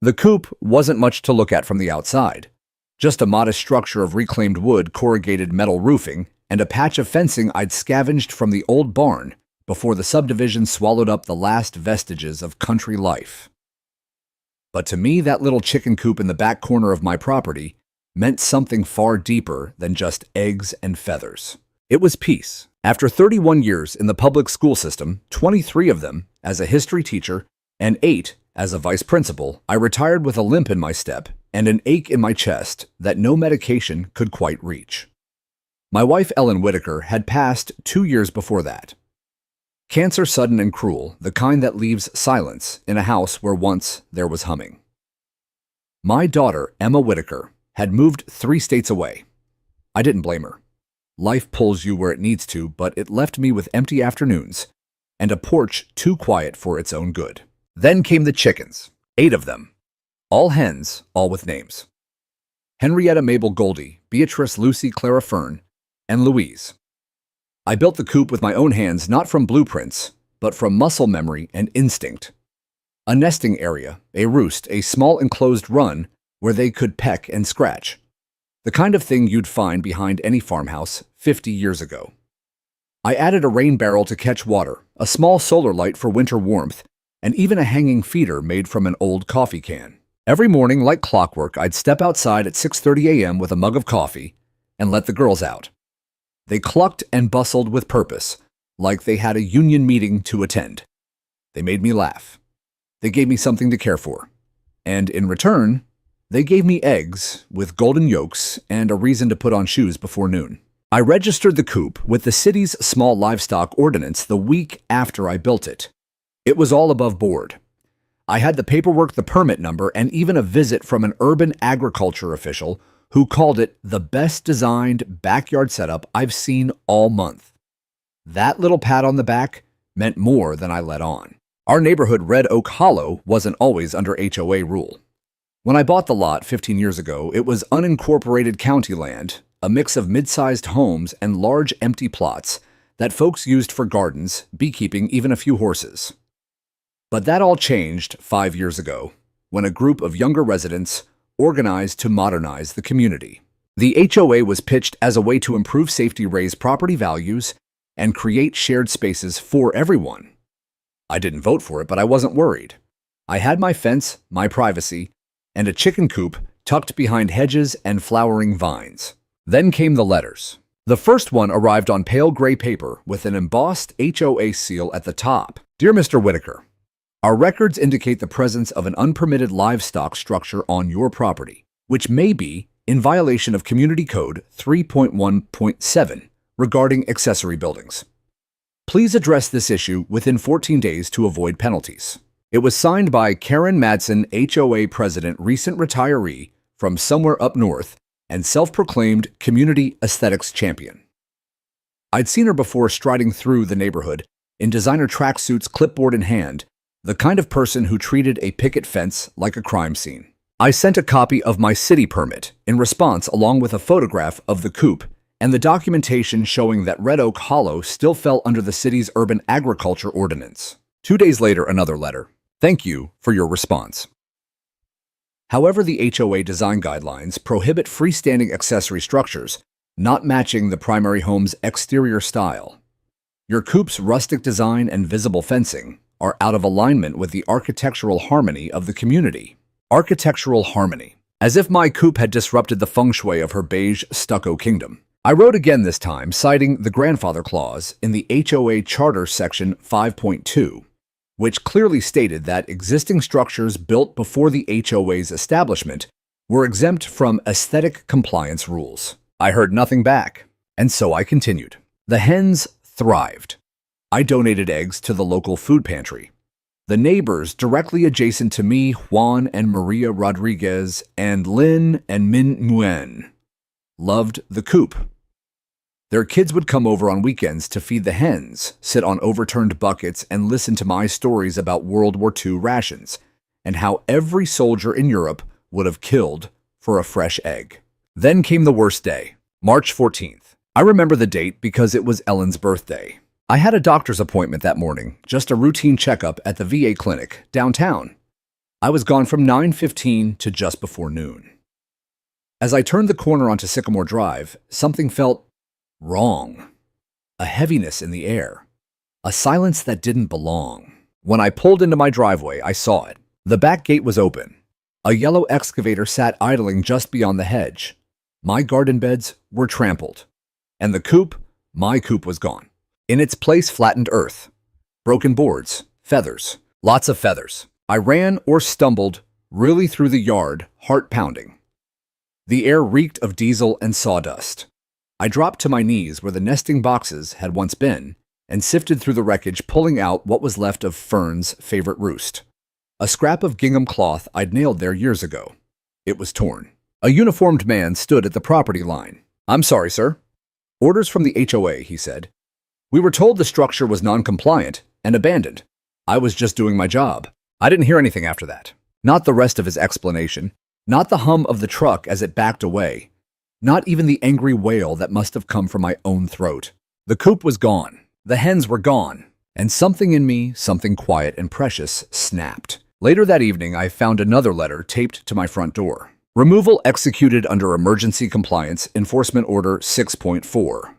The coop wasn't much to look at from the outside. Just a modest structure of reclaimed wood, corrugated metal roofing, and a patch of fencing I'd scavenged from the old barn before the subdivision swallowed up the last vestiges of country life. But to me, that little chicken coop in the back corner of my property meant something far deeper than just eggs and feathers. It was peace. After 31 years in the public school system, 23 of them as a history teacher and 8 as a vice principal, I retired with a limp in my step and an ache in my chest that no medication could quite reach. My wife, Ellen Whitaker, had passed 2 years before that. Cancer sudden and cruel, the kind that leaves silence in a house where once there was humming. My daughter, Emma Whitaker, had moved 3 states away. I didn't blame her. Life pulls you where it needs to, but it left me with empty afternoons and a porch too quiet for its own good. Then came the chickens, 8 of them. All hens, all with names. Henrietta Mabel Goldie, Beatrice Lucy Clara Fern, and Louise. I built the coop with my own hands, not from blueprints, but from muscle memory and instinct. A nesting area, a roost, a small enclosed run where they could peck and scratch. The kind of thing you'd find behind any farmhouse 50 years ago. I added a rain barrel to catch water, a small solar light for winter warmth, and even a hanging feeder made from an old coffee can. Every morning, like clockwork, I'd step outside at 6:30 a.m. with a mug of coffee and let the girls out. They clucked and bustled with purpose, like they had a union meeting to attend. They made me laugh. They gave me something to care for. And in return, they gave me eggs with golden yolks and a reason to put on shoes before noon. I registered the coop with the city's small livestock ordinance the week after I built it. It was all above board. I had the paperwork, the permit number, and even a visit from an urban agriculture official who called it the best designed backyard setup I've seen all month. That little pat on the back meant more than I let on. Our neighborhood, Red Oak Hollow, wasn't always under HOA rule. When I bought the lot 15 years ago, it was unincorporated county land, a mix of mid-sized homes and large empty plots that folks used for gardens, beekeeping, even a few horses. But that all changed 5 years ago, when a group of younger residents organized to modernize the community. The HOA was pitched as a way to improve safety, raise property values, and create shared spaces for everyone. I didn't vote for it, but I wasn't worried. I had my fence, my privacy, and a chicken coop tucked behind hedges and flowering vines. Then came the letters. The first one arrived on pale gray paper with an embossed HOA seal at the top. Dear Mr. Whitaker, our records indicate the presence of an unpermitted livestock structure on your property, which may be in violation of Community Code 3.1.7 regarding accessory buildings. Please address this issue within 14 days to avoid penalties. It was signed by Karen Madsen, HOA president, recent retiree from somewhere up north, and self-proclaimed community aesthetics champion. I'd seen her before striding through the neighborhood in designer tracksuits, clipboard in hand, the kind of person who treated a picket fence like a crime scene. I sent a copy of my city permit in response, along with a photograph of the coop and the documentation showing that Red Oak Hollow still fell under the city's urban agriculture ordinance. 2 days later, another letter. Thank you for your response. However, the HOA design guidelines prohibit freestanding accessory structures not matching the primary home's exterior style. Your coop's rustic design and visible fencing are out of alignment with the architectural harmony of the community. Architectural harmony. As if my coop had disrupted the feng shui of her beige stucco kingdom. I wrote again this time, citing the grandfather clause in the HOA Charter Section 5.2, which clearly stated that existing structures built before the HOA's establishment were exempt from aesthetic compliance rules. I heard nothing back, and so I continued. The hens thrived. I donated eggs to the local food pantry. The neighbors directly adjacent to me, Juan and Maria Rodriguez and Lynn and Min Nguyen, loved the coop. Their kids would come over on weekends to feed the hens, sit on overturned buckets, and listen to my stories about World War II rations and how every soldier in Europe would have killed for a fresh egg. Then came the worst day, March 14th. I remember the date because it was Ellen's birthday. I had a doctor's appointment that morning, just a routine checkup at the VA clinic downtown. I was gone from 9:15 to just before noon. As I turned the corner onto Sycamore Drive, something felt wrong. A heaviness in the air. A silence that didn't belong. When I pulled into my driveway, I saw it. The back gate was open. A yellow excavator sat idling just beyond the hedge. My garden beds were trampled. And the coop, my coop, was gone. In its place, flattened earth. Broken boards. Feathers. Lots of feathers. I ran or stumbled, really through the yard, heart pounding. The air reeked of diesel and sawdust. I dropped to my knees where the nesting boxes had once been and sifted through the wreckage, pulling out what was left of Fern's favorite roost. A scrap of gingham cloth I'd nailed there years ago. It was torn. A uniformed man stood at the property line. "I'm sorry, sir." "Orders from the HOA," he said. "We were told the structure was non-compliant and abandoned. I was just doing my job." I didn't hear anything after that. Not the rest of his explanation. Not the hum of the truck as it backed away. Not even the angry wail that must have come from my own throat. The coop was gone. The hens were gone. And something in me, something quiet and precious, snapped. Later that evening, I found another letter taped to my front door. Removal executed under Emergency Compliance Enforcement Order 6.4.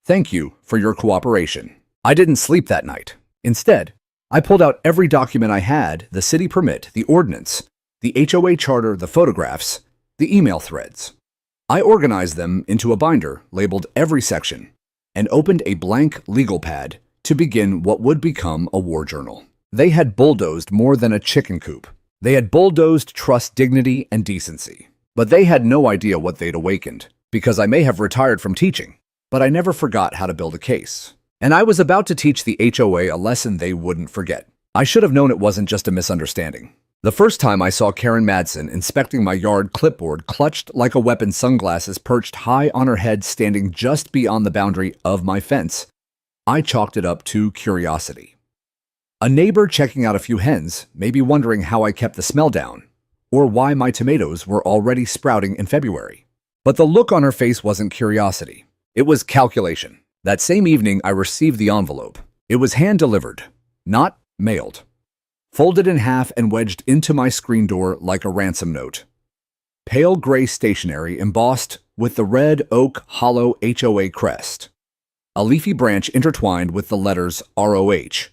Thank you for your cooperation. I didn't sleep that night. Instead, I pulled out every document I had, the city permit, the ordinance, the HOA charter, the photographs, the email threads. I organized them into a binder labeled every section and opened a blank legal pad to begin what would become a war journal. They had bulldozed more than a chicken coop. They had bulldozed trust, dignity, and decency. But they had no idea what they'd awakened, because I may have retired from teaching, but I never forgot how to build a case. And I was about to teach the HOA a lesson they wouldn't forget. I should have known it wasn't just a misunderstanding. The first time I saw Karen Madsen inspecting my yard, clipboard clutched like a weapon, sunglasses perched high on her head, standing just beyond the boundary of my fence, I chalked it up to curiosity. A neighbor checking out a few hens, maybe wondering how I kept the smell down, or why my tomatoes were already sprouting in February. But the look on her face wasn't curiosity. It was calculation. That same evening, I received the envelope. It was hand-delivered, not mailed. Folded in half and wedged into my screen door like a ransom note. Pale gray stationery embossed with the red oak hollow HOA crest. A leafy branch intertwined with the letters ROH,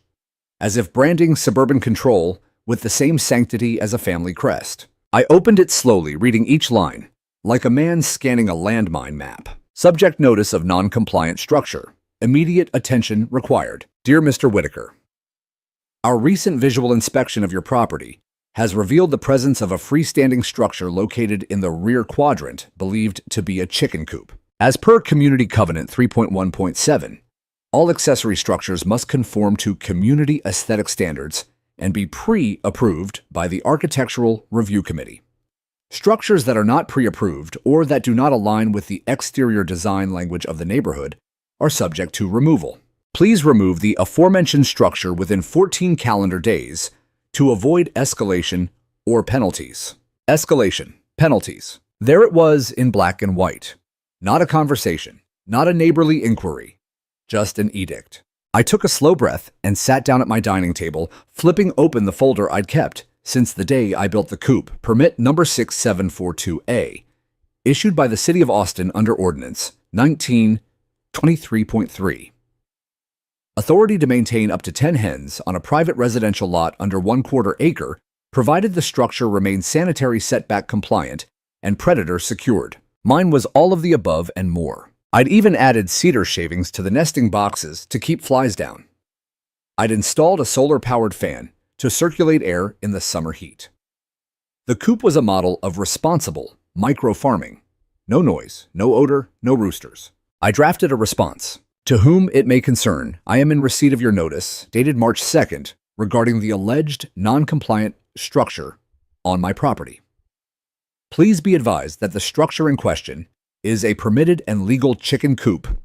as if branding suburban control with the same sanctity as a family crest. I opened it slowly, reading each line, like a man scanning a landmine map. Subject notice of non-compliant structure. Immediate attention required. Dear Mr. Whitaker, our recent visual inspection of your property has revealed the presence of a freestanding structure located in the rear quadrant believed to be a chicken coop. As per Community Covenant 3.1.7, all accessory structures must conform to community aesthetic standards and be pre-approved by the Architectural Review Committee. Structures that are not pre-approved or that do not align with the exterior design language of the neighborhood are subject to removal. Please remove the aforementioned structure within 14 calendar days to avoid escalation or penalties. Escalation, penalties. There it was in black and white. Not a conversation, not a neighborly inquiry, just an edict. I took a slow breath and sat down at my dining table, flipping open the folder I'd kept since the day I built the coop, permit number 6742A, issued by the City of Austin under Ordinance 1923.3. Authority to maintain up to 10 hens on a private residential lot under 1/4 acre, provided the structure remains sanitary setback compliant and predator secured. Mine was all of the above and more. I'd even added cedar shavings to the nesting boxes to keep flies down. I'd installed a solar-powered fan to circulate air in the summer heat. The coop was a model of responsible micro-farming. No noise, no odor, no roosters. I drafted a response. To whom it may concern, I am in receipt of your notice, dated March 2nd, regarding the alleged non-compliant structure on my property. Please be advised that the structure in question is a permitted and legal chicken coop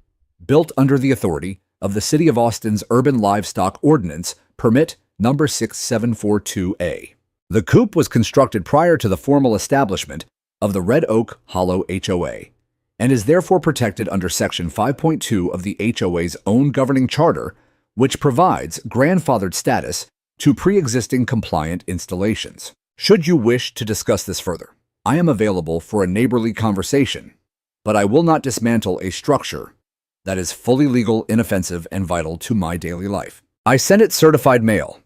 built under the authority of the City of Austin's Urban Livestock Ordinance, permit number 6742A. The coop was constructed prior to the formal establishment of the Red Oak Hollow HOA and is therefore protected under Section 5.2 of the HOA's own governing charter, which provides grandfathered status to pre-existing compliant installations. Should you wish to discuss this further, I am available for a neighborly conversation, but I will not dismantle a structure that is fully legal, inoffensive, and vital to my daily life. I sent it certified mail.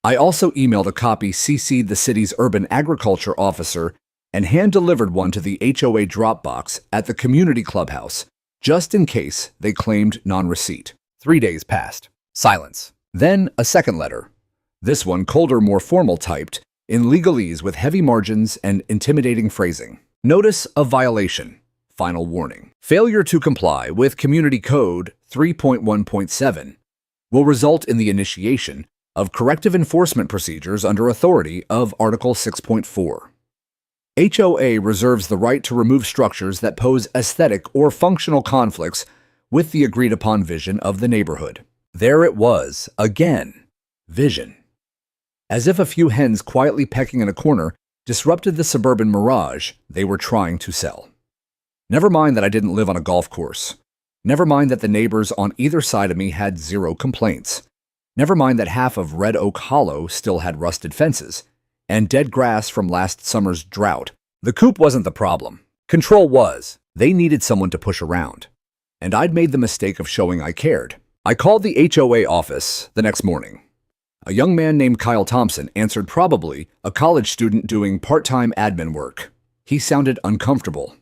I also emailed a copy, CC'd the city's urban agriculture officer, and hand-delivered one to the HOA drop box at the community clubhouse, just in case they claimed non-receipt. 3 days passed. Silence. Then a second letter. This one colder, more formal, typed in legalese with heavy margins and intimidating phrasing. Notice of violation. Final warning. Failure to comply with Community Code 3.1.7 will result in the initiation of corrective enforcement procedures under authority of Article 6.4. HOA reserves the right to remove structures that pose aesthetic or functional conflicts with the agreed-upon vision of the neighborhood. There it was, again. Vision. As if a few hens quietly pecking in a corner disrupted the suburban mirage they were trying to sell. Never mind that I didn't live on a golf course. Never mind that the neighbors on either side of me had zero complaints. Never mind that half of Red Oak Hollow still had rusted fences and dead grass from last summer's drought. The Coop wasn't the problem. Control was. They needed someone to push around. And I'd made the mistake of showing I cared. I called the HOA office the next morning. A young man named Kyle Thompson answered, probably a college student doing part-time admin work. He sounded uncomfortable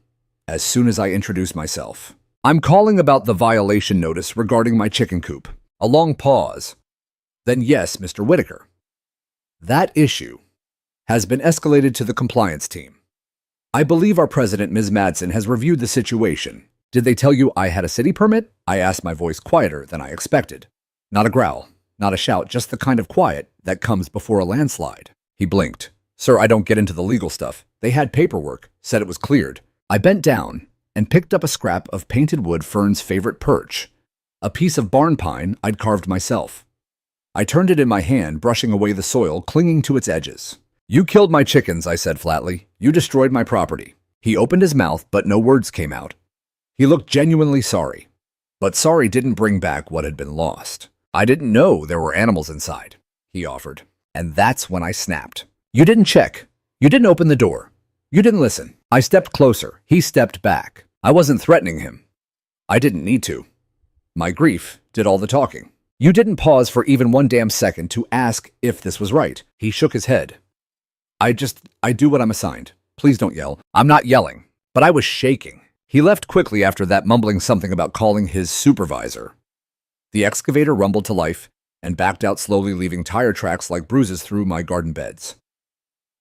as soon as I introduced myself. I'm calling about the violation notice regarding my chicken coop. A long pause. Then, yes, Mr. Whitaker. That issue has been escalated to the compliance team. I believe our president, Ms. Madsen, has reviewed the situation. Did they tell you I had a city permit? I asked, my voice quieter than I expected. Not a growl, not a shout, just the kind of quiet that comes before a landslide. He blinked. Sir, I don't get into the legal stuff. They had paperwork, said it was cleared. I bent down and picked up a scrap of painted wood, Fern's favorite perch, a piece of barn pine I'd carved myself. I turned it in my hand, brushing away the soil clinging to its edges. You killed my chickens, I said flatly. You destroyed my property. He opened his mouth, but no words came out. He looked genuinely sorry. But sorry didn't bring back what had been lost. I didn't know there were animals inside, he offered. And that's when I snapped. You didn't check. You didn't open the door. You didn't listen. I stepped closer. He stepped back. I wasn't threatening him. I didn't need to. My grief did all the talking. You didn't pause for even one damn second to ask if this was right. He shook his head. I do what I'm assigned. Please don't yell. I'm not yelling, but I was shaking. He left quickly after that, mumbling something about calling his supervisor. The excavator rumbled to life and backed out slowly, leaving tire tracks like bruises through my garden beds.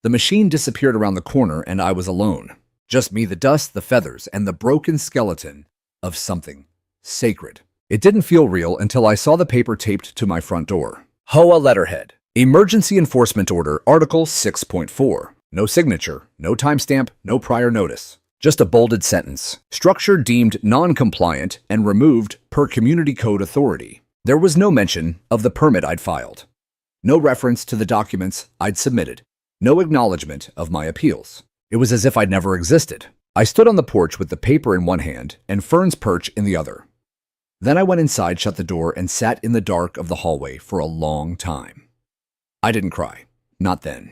The machine disappeared around the corner and I was alone. Just me, the dust, the feathers, and the broken skeleton of something sacred. It didn't feel real until I saw the paper taped to my front door. HOA letterhead. Emergency Enforcement Order, Article 6.4. No signature, no timestamp, no prior notice. Just a bolded sentence. Structure deemed non-compliant and removed per Community Code authority. There was no mention of the permit I'd filed. No reference to the documents I'd submitted. No acknowledgement of my appeals. It was as if I'd never existed. I stood on the porch with the paper in one hand and Fern's perch in the other. Then I went inside, shut the door, and sat in the dark of the hallway for a long time. I didn't cry. Not then.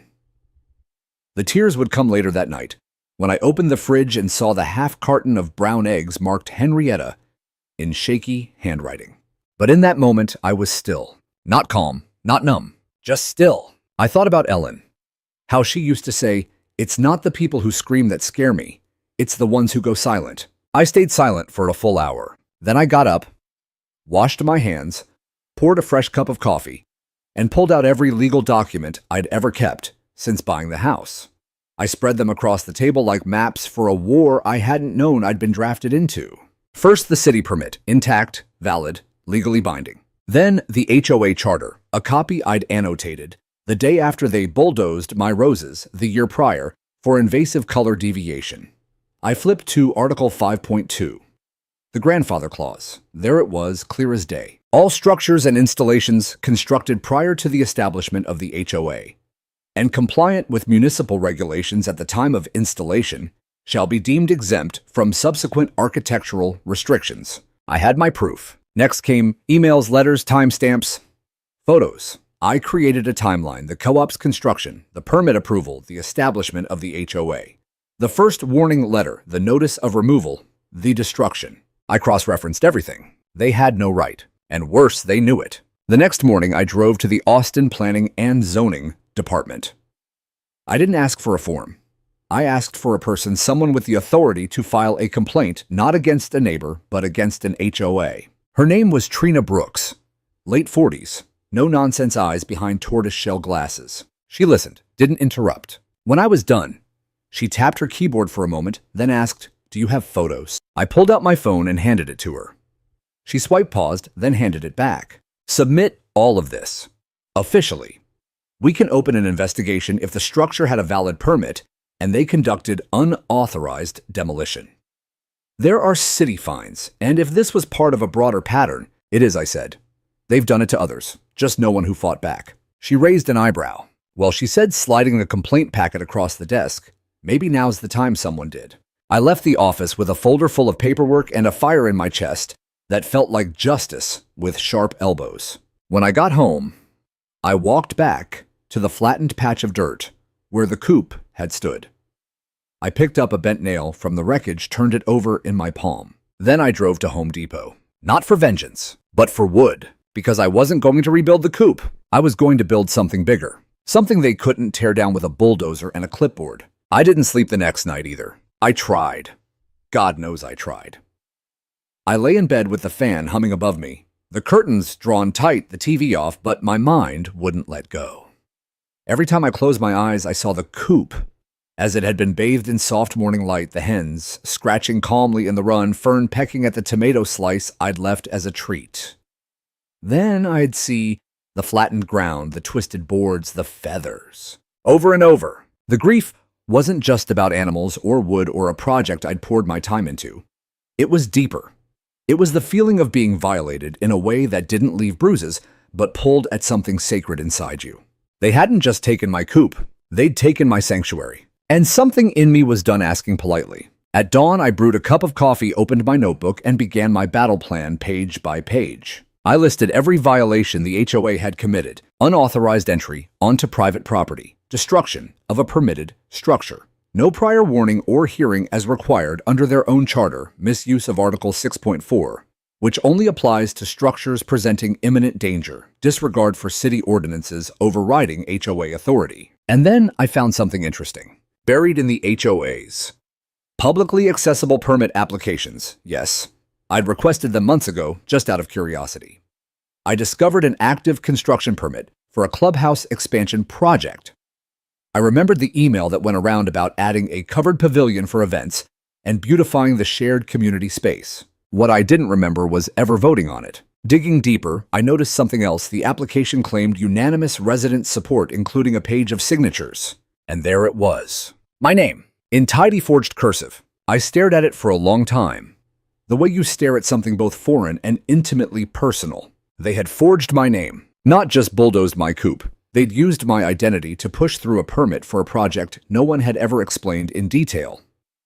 The tears would come later that night, when I opened the fridge and saw the half carton of brown eggs marked Henrietta in shaky handwriting. But in that moment, I was still. Not calm, not numb, just still. I thought about Ellen. How she used to say, "It's not the people who scream that scare me. It's the ones who go silent." I stayed silent for a full hour. Then I got up, washed my hands, poured a fresh cup of coffee, and pulled out every legal document I'd ever kept since buying the house. I spread them across the table like maps for a war I hadn't known I'd been drafted into. First, the city permit, intact, valid, legally binding. Then, the HOA charter, a copy I'd annotated the day after they bulldozed my roses the year prior for invasive color deviation. I flipped to Article 5.2, the grandfather clause. There it was, clear as day. All structures and installations constructed prior to the establishment of the HOA and compliant with municipal regulations at the time of installation shall be deemed exempt from subsequent architectural restrictions. I had my proof. Next came emails, letters, timestamps, photos. I created a timeline, the co-op's construction, the permit approval, the establishment of the HOA. The first warning letter, the notice of removal, the destruction. I cross-referenced everything. They had no right. And worse, they knew it. The next morning, I drove to the Austin Planning and Zoning Department. I didn't ask for a form. I asked for a person, someone with the authority to file a complaint, not against a neighbor, but against an HOA. Her name was Trina Brooks. Late 40s. No-nonsense eyes behind tortoise-shell glasses. She listened, didn't interrupt. When I was done, she tapped her keyboard for a moment, then asked, "Do you have photos?" I pulled out my phone and handed it to her. She swiped paused, then handed it back. "Submit all of this. Officially. We can open an investigation if the structure had a valid permit and they conducted unauthorized demolition. There are city fines, and if this was part of a broader pattern, it is," I said. "They've done it to others, just no one who fought back." She raised an eyebrow. Well, she said, sliding the complaint packet across the desk. Maybe now's the time someone did. I left the office with a folder full of paperwork and a fire in my chest that felt like justice with sharp elbows. When I got home, I walked back to the flattened patch of dirt where the coop had stood. I picked up a bent nail from the wreckage, turned it over in my palm. Then I drove to Home Depot. Not for vengeance, but for wood. Because I wasn't going to rebuild the coop. I was going to build something bigger. Something they couldn't tear down with a bulldozer and a clipboard. I didn't sleep the next night either. I tried. God knows I tried. I lay in bed with the fan humming above me, the curtains drawn tight, the TV off, but my mind wouldn't let go. Every time I closed my eyes, I saw the coop. As it had been bathed in soft morning light, the hens scratching calmly in the run, Fern pecking at the tomato slice I'd left as a treat. Then I'd see the flattened ground, the twisted boards, the feathers. Over and over. The grief wasn't just about animals or wood or a project I'd poured my time into. It was deeper. It was the feeling of being violated in a way that didn't leave bruises, but pulled at something sacred inside you. They hadn't just taken my coop. They'd taken my sanctuary. And something in me was done asking politely. At dawn, I brewed a cup of coffee, opened my notebook, and began my battle plan page by page. I listed every violation the HOA had committed: unauthorized entry onto private property, destruction of a permitted structure, no prior warning or hearing as required under their own charter, misuse of Article 6.4, which only applies to structures presenting imminent danger, disregard for city ordinances overriding HOA authority. And then I found something interesting. Buried in the HOAs. Publicly accessible permit applications, yes. I'd requested them months ago, just out of curiosity. I discovered an active construction permit for a clubhouse expansion project. I remembered the email that went around about adding a covered pavilion for events and beautifying the shared community space. What I didn't remember was ever voting on it. Digging deeper, I noticed something else. The application claimed unanimous resident support, including a page of signatures. And there it was. My name, in tidy forged cursive. I stared at it for a long time. The way you stare at something both foreign and intimately personal. They had forged my name, not just bulldozed my coop. They'd used my identity to push through a permit for a project no one had ever explained in detail.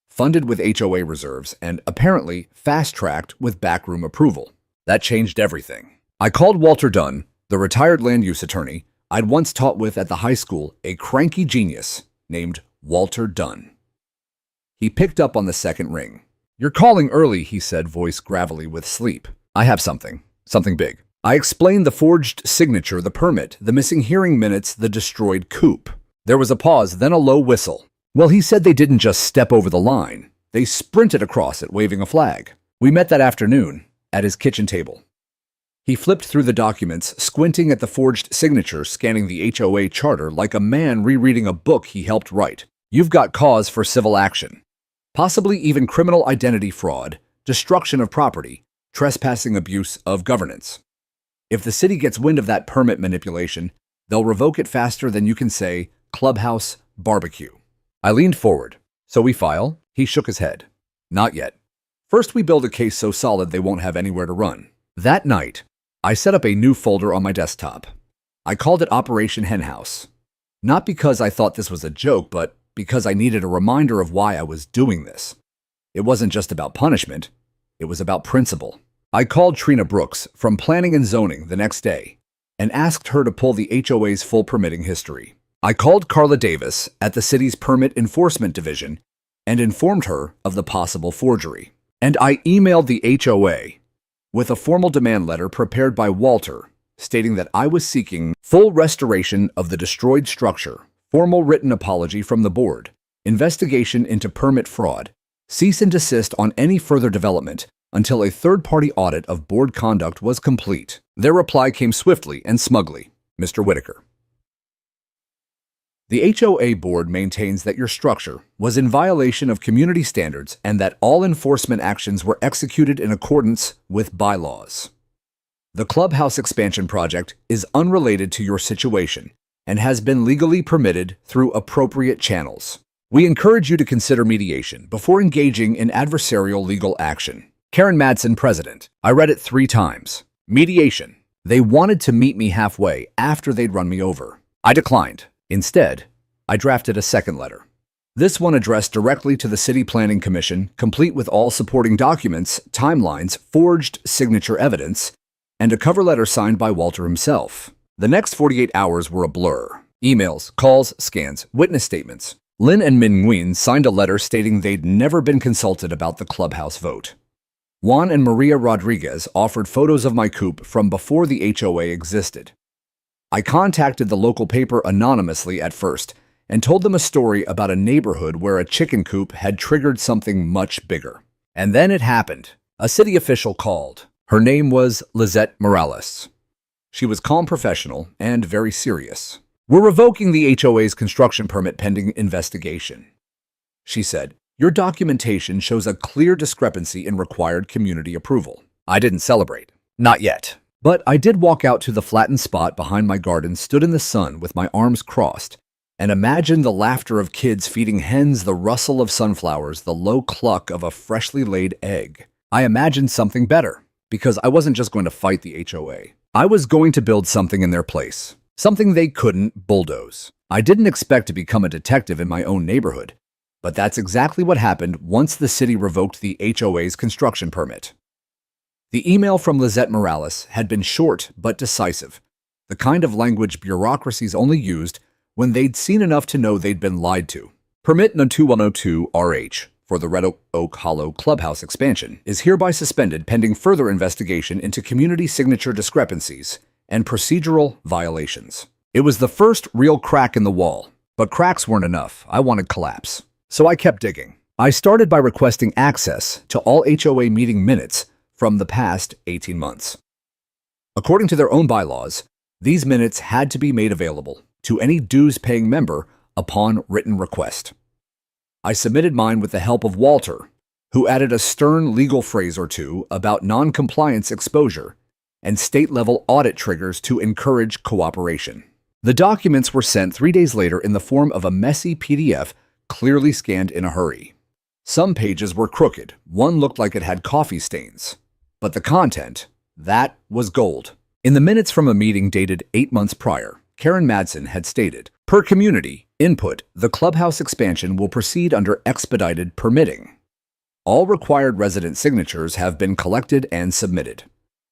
Funded with HOA reserves and apparently fast-tracked with backroom approval. That changed everything. I called Walter Dunn, the retired land use attorney I'd once taught with at the high school, a cranky genius named Walter Dunn. He picked up on the second ring. "You're calling early," he said, voice gravelly with sleep. "I have something big." I explained the forged signature, the permit, the missing hearing minutes, the destroyed coop. There was a pause, then a low whistle. Well, he said they didn't just step over the line. They sprinted across it, waving a flag. We met that afternoon at his kitchen table. He flipped through the documents, squinting at the forged signature, scanning the HOA charter like a man rereading a book he helped write. You've got cause for civil action. Possibly even criminal identity fraud, destruction of property, trespassing, abuse of governance. If the city gets wind of that permit manipulation, they'll revoke it faster than you can say, clubhouse barbecue. I leaned forward. So we file? He shook his head. Not yet. First, we build a case so solid they won't have anywhere to run. That night, I set up a new folder on my desktop. I called it Operation Henhouse. Not because I thought this was a joke, but because I needed a reminder of why I was doing this. It wasn't just about punishment. It was about principle. I called Trina Brooks from Planning and Zoning the next day. and asked her to pull the HOA's full permitting history. I called Carla Davis at the city's Permit Enforcement Division and informed her of the possible forgery. And I emailed the HOA with a formal demand letter prepared by Walter, stating that I was seeking full restoration of the destroyed structure, formal written apology from the board, investigation into permit fraud, cease and desist on any further development until a third-party audit of board conduct was complete. Their reply came swiftly and smugly. Mr. Whitaker, the HOA board maintains that your structure was in violation of community standards and that all enforcement actions were executed in accordance with bylaws. The clubhouse expansion project is unrelated to your situation and has been legally permitted through appropriate channels. We encourage you to consider mediation before engaging in adversarial legal action. Karen Madsen, President. I read it 3 times. Mediation. They wanted to meet me halfway after they'd run me over. I declined. Instead, I drafted a second letter. This one addressed directly to the City Planning Commission, complete with all supporting documents, timelines, forged signature evidence, and a cover letter signed by Walter himself. The next 48 hours were a blur. Emails, calls, scans, witness statements. Lynn and Min Nguyen signed a letter stating they'd never been consulted about the clubhouse vote. Juan and Maria Rodriguez offered photos of my coop from before the HOA existed. I contacted the local paper anonymously at first and told them a story about a neighborhood where a chicken coop had triggered something much bigger. And then it happened. A city official called. Her name was Lizette Morales. She was calm, professional, and very serious. We're revoking the HOA's construction permit pending investigation. She said, your documentation shows a clear discrepancy in required community approval. I didn't celebrate. Not yet. But I did walk out to the flattened spot behind my garden, stood in the sun with my arms crossed, and imagined the laughter of kids feeding hens, the rustle of sunflowers, the low cluck of a freshly laid egg. I imagined something better, because I wasn't just going to fight the HOA. I was going to build something in their place, something they couldn't bulldoze. I didn't expect to become a detective in my own neighborhood, but that's exactly what happened once the city revoked the HOA's construction permit. The email from Lizette Morales had been short but decisive, the kind of language bureaucracies only used when they'd seen enough to know they'd been lied to. Permit No. 2102RH for the Red Oak Hollow Clubhouse expansion is hereby suspended pending further investigation into community signature discrepancies and procedural violations. It was the first real crack in the wall, but cracks weren't enough. I wanted collapse. So I kept digging. I started by requesting access to all HOA meeting minutes from the past 18 months. According to their own bylaws, these minutes had to be made available to any dues-paying member upon written request. I submitted mine with the help of Walter, who added a stern legal phrase or two about non-compliance exposure and state-level audit triggers to encourage cooperation. The documents were sent 3 days later in the form of a messy PDF clearly scanned in a hurry. Some pages were crooked, one looked like it had coffee stains. But the content, that was gold. In the minutes from a meeting dated 8 months prior, Karen Madsen had stated, per community input, the clubhouse expansion will proceed under expedited permitting. All required resident signatures have been collected and submitted.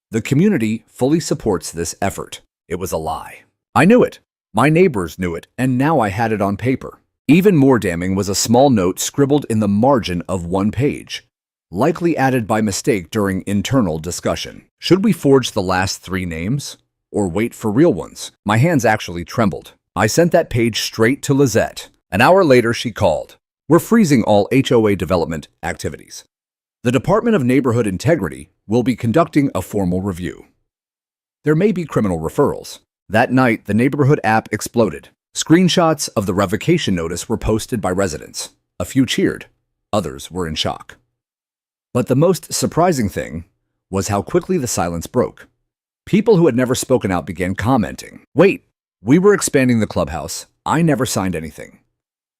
The community fully supports this effort. It was a lie. I knew it. My neighbors knew it, and now I had it on paper. Even more damning was a small note scribbled in the margin of one page, likely added by mistake during internal discussion. Should we forge the last 3 names or wait for real ones? My hands actually trembled. I sent that page straight to Lizette. An hour later, she called. We're freezing all HOA development activities. The Department of Neighborhood Integrity will be conducting a formal review. There may be criminal referrals. That night, the neighborhood app exploded. Screenshots of the revocation notice were posted by residents. A few cheered. Others were in shock. But the most surprising thing was how quickly the silence broke. People who had never spoken out began commenting. Wait, we were expanding the clubhouse. I never signed anything.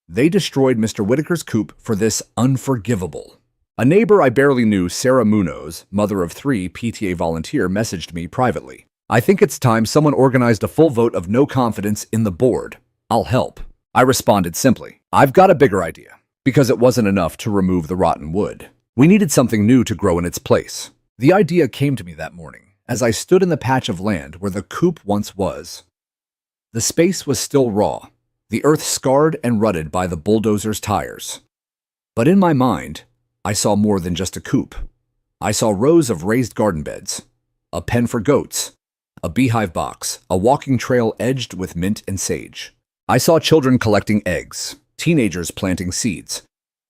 They destroyed Mr. Whitaker's coop for this unforgivable. A neighbor I barely knew, Sarah Munoz, mother of 3 PTA volunteer, messaged me privately. I think it's time someone organized a full vote of no confidence in the board. I'll help. I responded simply, I've got a bigger idea, because it wasn't enough to remove the rotten wood. We needed something new to grow in its place. The idea came to me that morning. as I stood in the patch of land where the coop once was. The space was still raw, the earth scarred and rutted by the bulldozer's tires. But in my mind, I saw more than just a coop. I saw rows of raised garden beds, a pen for goats, a beehive box, a walking trail edged with mint and sage. I saw children collecting eggs, teenagers planting seeds,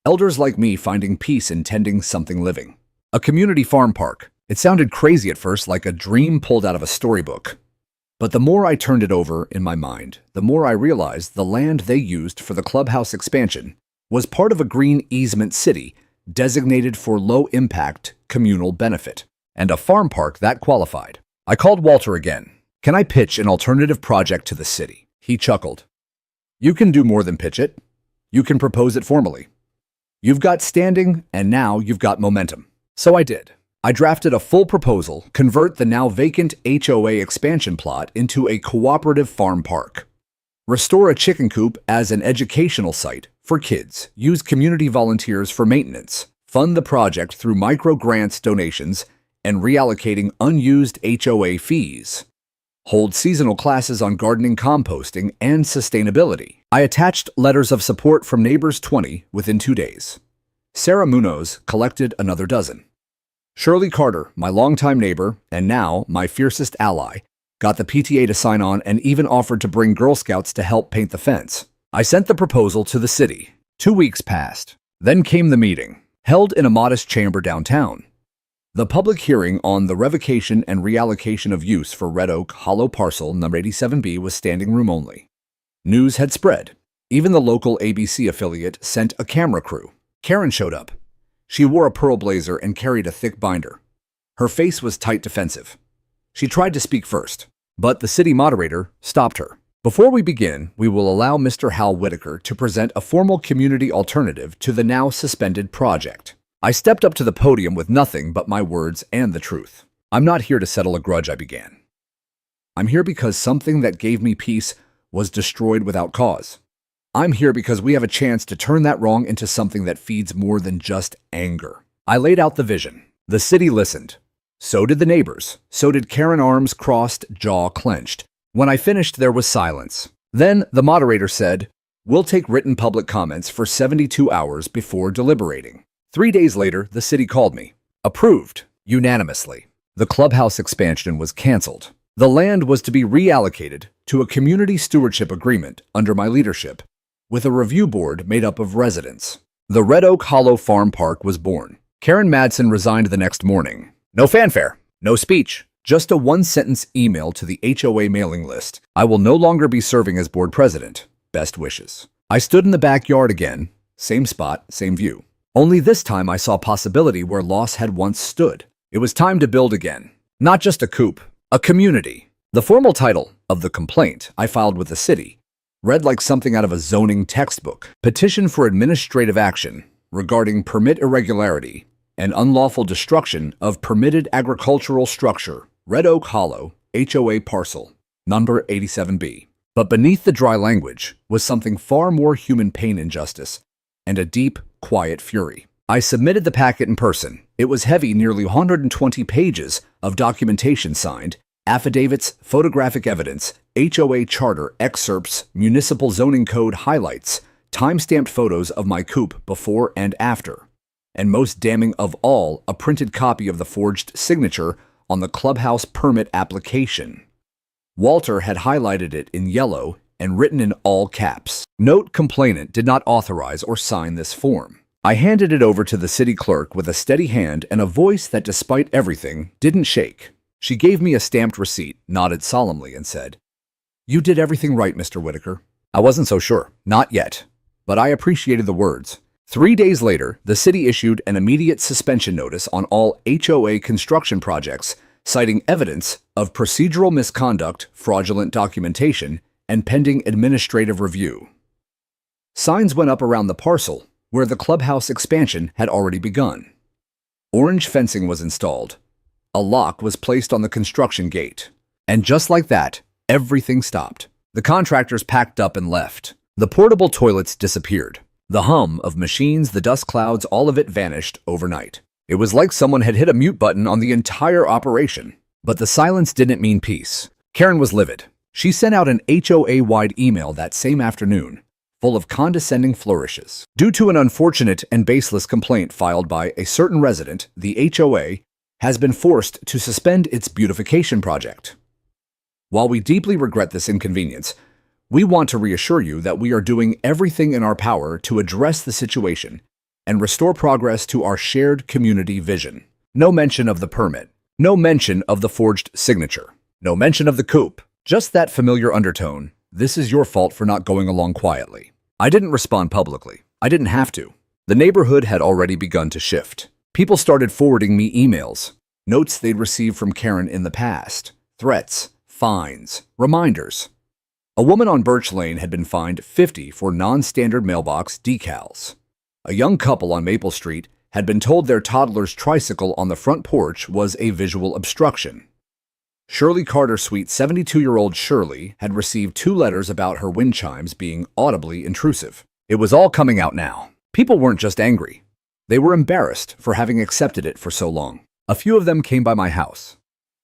elders like me finding peace in tending something living. A community farm park. It sounded crazy at first, like a dream pulled out of a storybook. But the more I turned it over in my mind, the more I realized the land they used for the clubhouse expansion was part of a green easement city designated for low-impact communal benefit, and a farm park that qualified. I called Walter again. "Can I pitch an alternative project to the city?" He chuckled. "You can do more than pitch it. You can propose it formally. You've got standing, and now you've got momentum." So I did. I drafted a full proposal, convert the now vacant HOA expansion plot into a cooperative farm park, restore a chicken coop as an educational site for kids, use community volunteers for maintenance, fund the project through micro-grants donations, and reallocating unused HOA fees, hold seasonal classes on gardening, composting, and sustainability. I attached letters of support from neighbors 20 within 2 days. Sarah Munoz collected another dozen. Shirley Carter, my longtime neighbor, and now my fiercest ally, got the PTA to sign on and even offered to bring Girl Scouts to help paint the fence. I sent the proposal to the city. 2 weeks passed. Then came the meeting, held in a modest chamber downtown. The public hearing on the revocation and reallocation of use for Red Oak Hollow Parcel number 87B was standing room only. News had spread. Even the local ABC affiliate sent a camera crew. Karen showed up. She wore a pearl blazer and carried a thick binder. Her face was tight defensive. She tried to speak first, but the city moderator stopped her. "Before we begin, we will allow Mr. Hal Whitaker to present a formal community alternative to the now suspended project." I stepped up to the podium with nothing but my words and the truth. "I'm not here to settle a grudge," I began. "I'm here because something that gave me peace was destroyed without cause. I'm here because we have a chance to turn that wrong into something that feeds more than just anger." I laid out the vision. The city listened. So did the neighbors. So did Karen, arms crossed, jaw clenched. When I finished, there was silence. Then the moderator said, "We'll take written public comments for 72 hours before deliberating." 3 days later, the city called me. Approved, unanimously. The clubhouse expansion was canceled. The land was to be reallocated to a community stewardship agreement under my leadership, with a review board made up of residents. The Red Oak Hollow Farm Park was born. Karen Madsen resigned the next morning. No fanfare, no speech, just a one-sentence email to the HOA mailing list. "I will no longer be serving as board president. Best wishes." I stood in the backyard again, same spot, same view. Only this time I saw possibility where loss had once stood. It was time to build again. Not just a coop, a community. The formal title of the complaint I filed with the city read like something out of a zoning textbook. "Petition for administrative action regarding permit irregularity and unlawful destruction of permitted agricultural structure, Red Oak Hollow, HOA Parcel, number 87B." But beneath the dry language was something far more human pain and justice, and a deep, quiet fury. I submitted the packet in person. It was heavy, nearly 120 pages of documentation signed, affidavits, photographic evidence, HOA charter excerpts, municipal zoning code highlights, time-stamped photos of my coop before and after, and most damning of all, a printed copy of the forged signature on the clubhouse permit application. Walter had highlighted it in yellow and written in all caps. "Note: complainant did not authorize or sign this form." I handed it over to the city clerk with a steady hand and a voice that, despite everything, didn't shake. She gave me a stamped receipt, nodded solemnly, and said, "You did everything right, Mr. Whitaker." I wasn't so sure. Not yet. But I appreciated the words. 3 days later, the city issued an immediate suspension notice on all HOA construction projects, citing evidence of procedural misconduct, fraudulent documentation, and pending administrative review. Signs went up around the parcel, where the clubhouse expansion had already begun. Orange fencing was installed. A lock was placed on the construction gate. And just like that, everything stopped. The contractors packed up and left. The portable toilets disappeared. The hum of machines, the dust clouds, all of it vanished overnight. It was like someone had hit a mute button on the entire operation. But the silence didn't mean peace. Karen was livid. She sent out an HOA-wide email that same afternoon, full of condescending flourishes. Due to an unfortunate and baseless complaint filed by a certain resident, the HOA has been forced to suspend its beautification project. While we deeply regret this inconvenience, we want to reassure you that we are doing everything in our power to address the situation and restore progress to our shared community vision. No mention of the permit. No mention of the forged signature. No mention of the Coop. Just that familiar undertone. This is your fault for not going along quietly. I didn't respond publicly. I didn't have to. The neighborhood had already begun to shift. People started forwarding me emails, notes they'd received from Karen in the past, threats, fines, reminders. A woman on Birch Lane had been fined $50 for non-standard mailbox decals. A young couple on Maple Street had been told their toddler's tricycle on the front porch was a visual obstruction. Shirley Carter Sweet 72-year-old Shirley had received 2 letters about her wind chimes being audibly intrusive. It was all coming out now. People weren't just angry. They were embarrassed for having accepted it for so long. A few of them came by my house.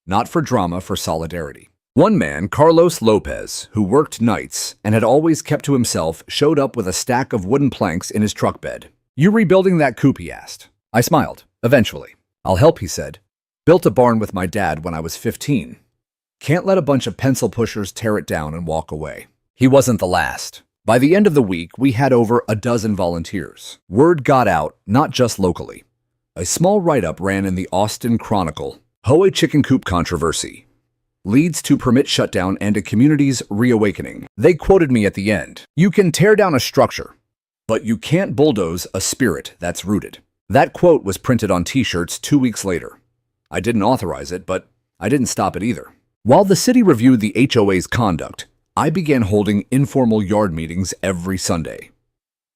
Not for drama, for solidarity. One man, Carlos Lopez, who worked nights and had always kept to himself, showed up with a stack of wooden planks in his truck bed. "You rebuilding that coop?" he asked. I smiled. "Eventually. I'll help," he said. "Built a barn with my dad when I was 15. Can't let a bunch of pencil pushers tear it down and walk away." He wasn't the last. By the end of the week, we had over a dozen volunteers. Word got out, not just locally. A small write-up ran in the Austin Chronicle. HOA chicken coop controversy leads to permit shutdown and a community's reawakening. They quoted me at the end. "You can tear down a structure, but you can't bulldoze a spirit that's rooted." That quote was printed on t-shirts 2 weeks later. I didn't authorize it, but I didn't stop it either. While the city reviewed the HOA's conduct, I began holding informal yard meetings every Sunday.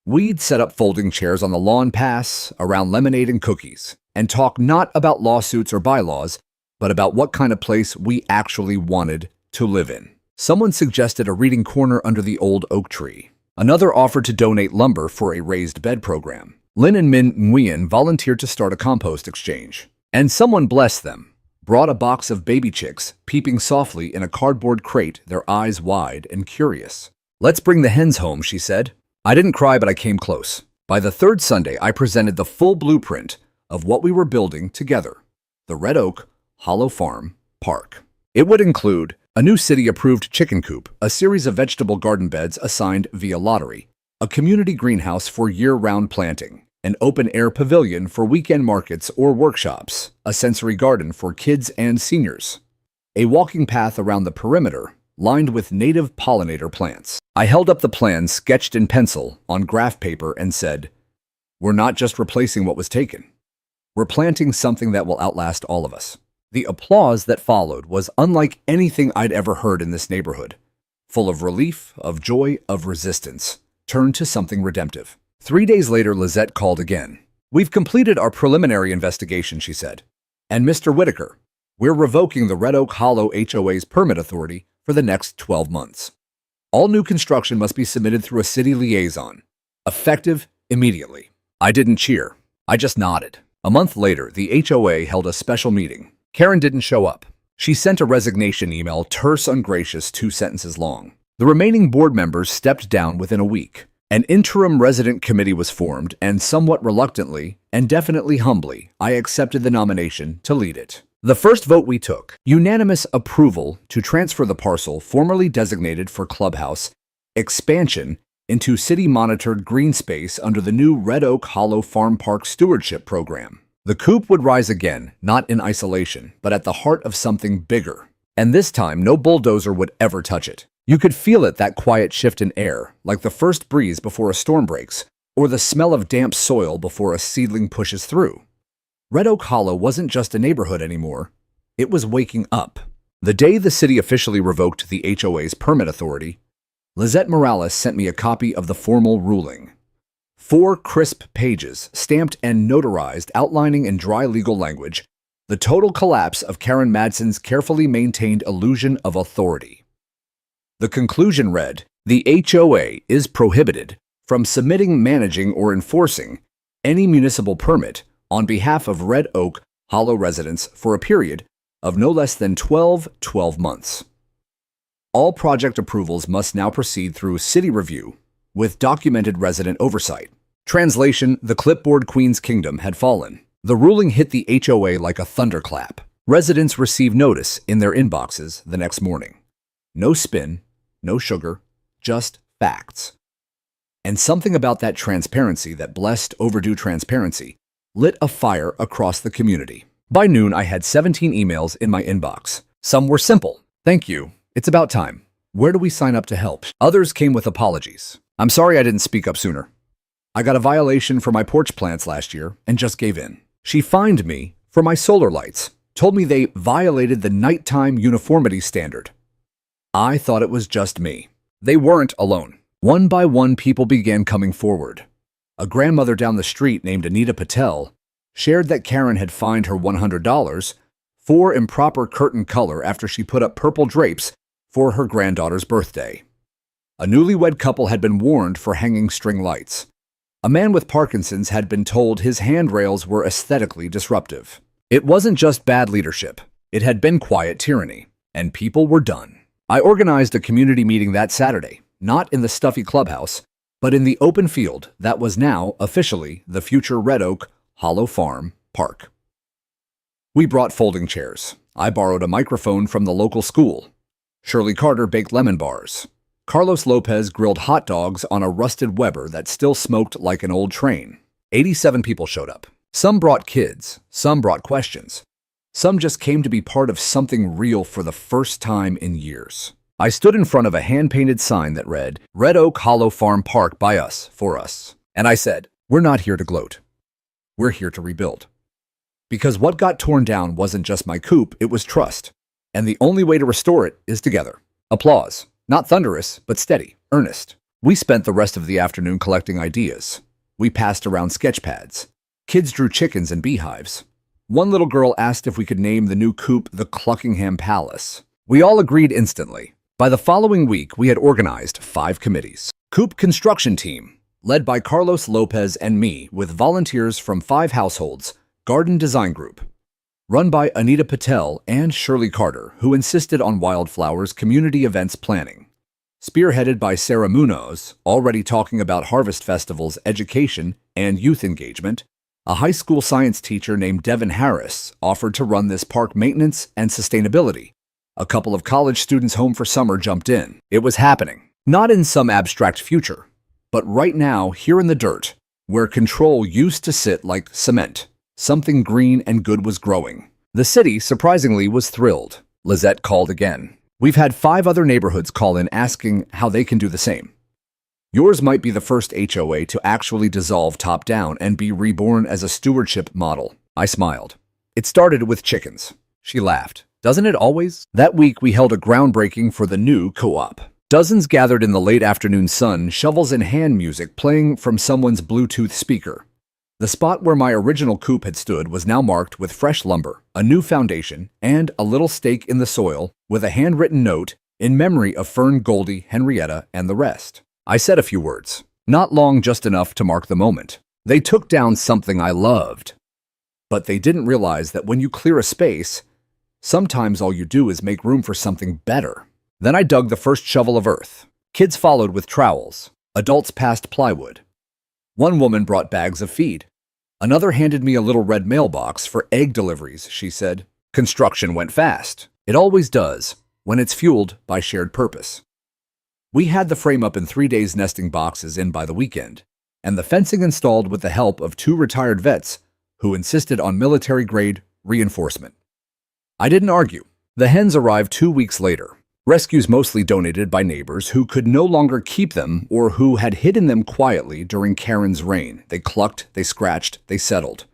We'd set up folding chairs on the lawn, pass around lemonade and cookies, and talk not about lawsuits or bylaws, but about what kind of place we actually wanted to live in. Someone suggested a reading corner under the old oak tree. Another offered to donate lumber for a raised bed program. Lynn and Min Nguyen volunteered to start a compost exchange. And someone, bless them, brought a box of baby chicks peeping softly in a cardboard crate, their eyes wide and curious. "Let's bring the hens home," she said. I didn't cry, but I came close. By the third Sunday, I presented the full blueprint of what we were building together. The Red Oak Hollow Farm Park. It would include a new city-approved chicken coop, a series of vegetable garden beds assigned via lottery, a community greenhouse for year-round planting, an open-air pavilion for weekend markets or workshops, a sensory garden for kids and seniors, a walking path around the perimeter lined with native pollinator plants. I held up the plans sketched in pencil on graph paper and said, "We're not just replacing what was taken. We're planting something that will outlast all of us." The applause that followed was unlike anything I'd ever heard in this neighborhood, full of relief, of joy, of resistance, turned to something redemptive. 3 days later, Lizette called again. "We've completed our preliminary investigation," she said. "And Mr. Whitaker, we're revoking the Red Oak Hollow HOA's permit authority for the next 12 months. All new construction must be submitted through a city liaison, effective immediately." I didn't cheer. I just nodded. A month later, the HOA held a special meeting. Karen didn't show up. She sent a resignation email, terse, ungracious, 2 sentences long. The remaining board members stepped down within a week. An interim resident committee was formed, and somewhat reluctantly, and definitely humbly, I accepted the nomination to lead it. The first vote we took, unanimous approval to transfer the parcel formerly designated for clubhouse expansion into city-monitored green space under the new Red Oak Hollow Farm Park Stewardship Program. The coop would rise again, not in isolation, but at the heart of something bigger. And this time, no bulldozer would ever touch it. You could feel it, that quiet shift in air, like the first breeze before a storm breaks, or the smell of damp soil before a seedling pushes through. Red Oak Hollow wasn't just a neighborhood anymore. It was waking up. The day the city officially revoked the HOA's permit authority, Lizette Morales sent me a copy of the formal ruling. 4 crisp pages, stamped and notarized, outlining in dry legal language the total collapse of Karen Madsen's carefully maintained illusion of authority. The conclusion read, "The HOA is prohibited from submitting, managing, or enforcing any municipal permit on behalf of Red Oak Hollow residents for a period of no less than 12 months. All project approvals must now proceed through city review with documented resident oversight. Translation: the clipboard Queen's Kingdom had fallen. The ruling hit the HOA like a thunderclap. Residents received notice in their inboxes the next morning. No spin, no sugar, just facts. And something about that transparency, that blessed overdue transparency, lit a fire across the community. By noon, I had 17 emails in my inbox. Some were simple. Thank you. It's about time. Where do we sign up to help? Others came with apologies. I'm sorry I didn't speak up sooner. I got a violation for my porch plants last year and just gave in. She fined me for my solar lights, told me they violated the nighttime uniformity standard. I thought it was just me. They weren't alone. One by one, people began coming forward. A grandmother down the street named Anita Patel shared that Karen had fined her $100 for improper curtain color after she put up purple drapes for her granddaughter's birthday. A newlywed couple had been warned for hanging string lights. A man with Parkinson's had been told his handrails were aesthetically disruptive. It wasn't just bad leadership. It had been quiet tyranny, and people were done. I organized a community meeting that Saturday, not in the stuffy clubhouse, but in the open field that was now officially the future Red Oak Hollow Farm Park. We brought folding chairs. I borrowed a microphone from the local school. Shirley Carter baked lemon bars. Carlos Lopez grilled hot dogs on a rusted Weber that still smoked like an old train. 87 people showed up. Some brought kids, some brought questions. Some just came to be part of something real for the first time in years. I stood in front of a hand-painted sign that read, Red Oak Hollow Farm Park by us, for us. And I said, we're not here to gloat. We're here to rebuild. Because what got torn down wasn't just my coop, it was trust. And the only way to restore it is together. Applause. Not thunderous, but steady, earnest. We spent the rest of the afternoon collecting ideas. We passed around sketch pads. Kids drew chickens and beehives. One little girl asked if we could name the new coop the Cluckingham Palace. We all agreed instantly. By the following week, we had organized 5 committees. Coop Construction Team, led by Carlos Lopez and me, with volunteers from 5 households. Garden Design Group, run by Anita Patel and Shirley Carter, who insisted on wildflowers community events planning. Spearheaded by Sarah Munoz, already talking about harvest festivals, education, and youth engagement. A high school science teacher named Devin Harris offered to run this park maintenance and sustainability. A couple of college students home for summer jumped in. It was happening, not in some abstract future, but right now, here in the dirt, where control used to sit like cement. Something green and good was growing. The city, surprisingly, was thrilled. Lizette called again. We've had 5 other neighborhoods call in asking how they can do the same. Yours might be the first HOA to actually dissolve top-down and be reborn as a stewardship model. I smiled. It started with chickens. She laughed. Doesn't it always? That week, we held a groundbreaking for the new co-op. Dozens gathered in the late afternoon sun, shovels in hand, music playing from someone's Bluetooth speaker. The spot where my original coop had stood was now marked with fresh lumber, a new foundation, and a little stake in the soil with a handwritten note in memory of Fern, Goldie, Henrietta, and the rest. I said a few words, not long, just enough to mark the moment. They took down something I loved. But they didn't realize that when you clear a space, sometimes all you do is make room for something better. Then I dug the first shovel of earth. Kids followed with trowels. Adults passed plywood. One woman brought bags of feed. Another handed me a little red mailbox for egg deliveries, she said. Construction went fast. It always does, when it's fueled by shared purpose. We had the frame up in 3 days, nesting boxes in by the weekend, and the fencing installed with the help of 2 retired vets who insisted on military-grade reinforcement. I didn't argue. The hens arrived 2 weeks later. Rescues mostly donated by neighbors who could no longer keep them or who had hidden them quietly during Karen's reign. They clucked, they scratched, they settled.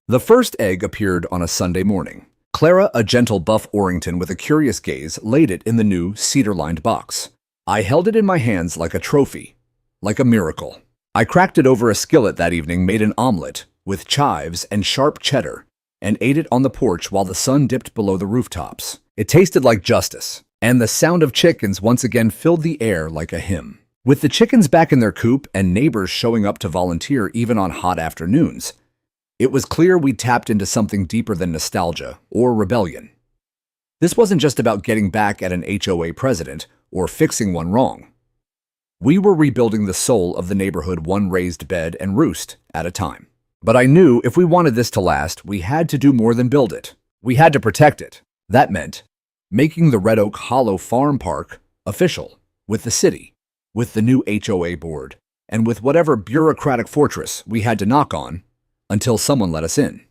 The first egg appeared on a Sunday morning. Clara, a gentle buff Orrington with a curious gaze, laid it in the new cedar-lined box. I held it in my hands like a trophy, like a miracle. I cracked it over a skillet that evening, made an omelet with chives and sharp cheddar, and ate it on the porch while the sun dipped below the rooftops. It tasted like justice. And the sound of chickens once again filled the air like a hymn. With the chickens back in their coop and neighbors showing up to volunteer even on hot afternoons, it was clear we tapped into something deeper than nostalgia or rebellion. This wasn't just about getting back at an HOA president or fixing one wrong. We were rebuilding the soul of the neighborhood one raised bed and roost at a time. But I knew if we wanted this to last, we had to do more than build it. We had to protect it. That meant making the Red Oak Hollow Farm Park official with the city, with the new HOA board, and with whatever bureaucratic fortress we had to knock on until someone let us in.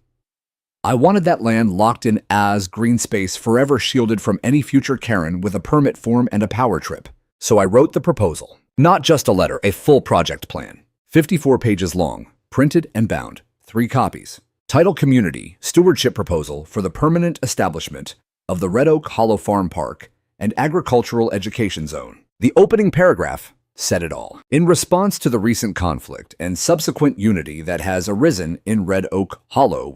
I wanted that land locked in as green space, forever shielded from any future Karen with a permit form and a power trip. So I wrote the proposal. Not just a letter, a full project plan. 54 pages long, printed and bound, 3 copies. Title: Community Stewardship Proposal for the Permanent Establishment of the Red Oak Hollow Farm Park and Agricultural Education Zone. The opening paragraph said it all. In response to the recent conflict and subsequent unity that has arisen in Red Oak Hollow,